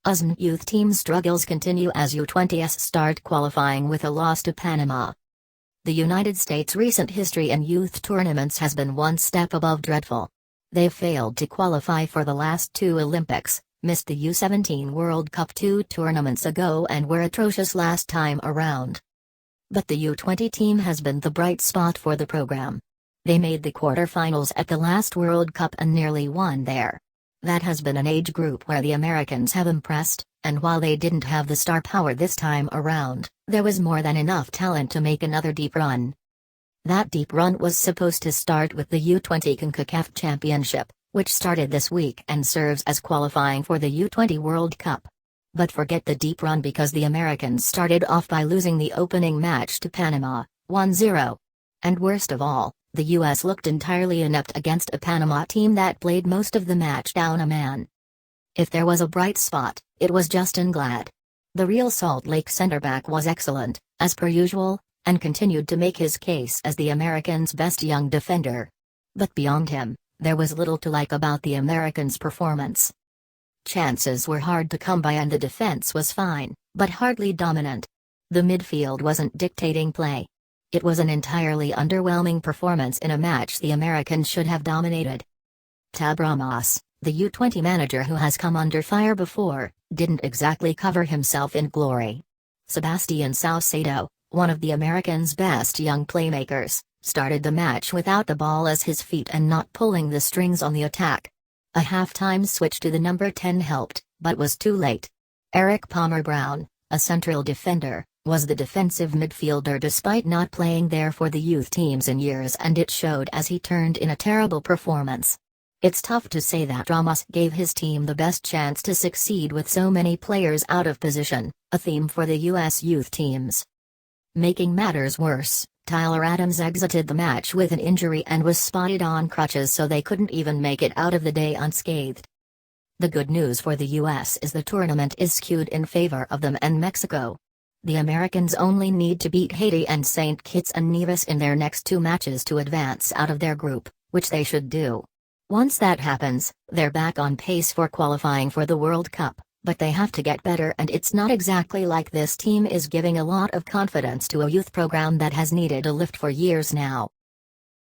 USN youth team struggles continue as U20s start qualifying with a loss to Panama. The United States' recent history in youth tournaments has been one step above dreadful. They've failed to qualify for the last two Olympics, missed the U17 World Cup 2 tournaments ago and were atrocious last time around. But the U20 team has been the bright spot for the program. They made the quarterfinals at the last World Cup and nearly won there. That has been an age group where the Americans have impressed, and while they didn't have the star power this time around, there was more than enough talent to make another deep run. That deep run was supposed to start with the U20 CONCACAF Championship, which started this week and serves as qualifying for the U20 World Cup. But forget the deep run because the Americans started off by losing the opening match to Panama, 1-0. And worst of all, the U.S. looked entirely inept against a Panama team that played most of the match down a man. If there was a bright spot, it was Justen Glad. The Real Salt Lake center-back was excellent, as per usual, and continued to make his case as the Americans' best young defender. But beyond him, there was little to like about the Americans' performance. Chances were hard to come by and the defense was fine, but hardly dominant. The midfield wasn't dictating play. It was an entirely underwhelming performance in a match the Americans should have dominated. Tab Ramos, the U20 manager who has come under fire before, didn't exactly cover himself in glory. Sebastian Saucedo, one of the Americans' best young playmakers, started the match without the ball as his feet and not pulling the strings on the attack. A halftime switch to the number 10 helped, but was too late. Eric Palmer Brown, a central defender, was the defensive midfielder despite not playing there for the youth teams in years, and it showed as he turned in a terrible performance. It's tough to say that Ramos gave his team the best chance to succeed with so many players out of position, a theme for the U.S. youth teams. Making matters worse, Tyler Adams exited the match with an injury and was spotted on crutches, so they couldn't even make it out of the day unscathed. The good news for the U.S. is the tournament is skewed in favor of them and Mexico. The Americans only need to beat Haiti and St. Kitts and Nevis in their next two matches to advance out of their group, which they should do. Once that happens, they're back on pace for qualifying for the World Cup, but they have to get better, and it's not exactly like this team is giving a lot of confidence to a youth program that has needed a lift for years now.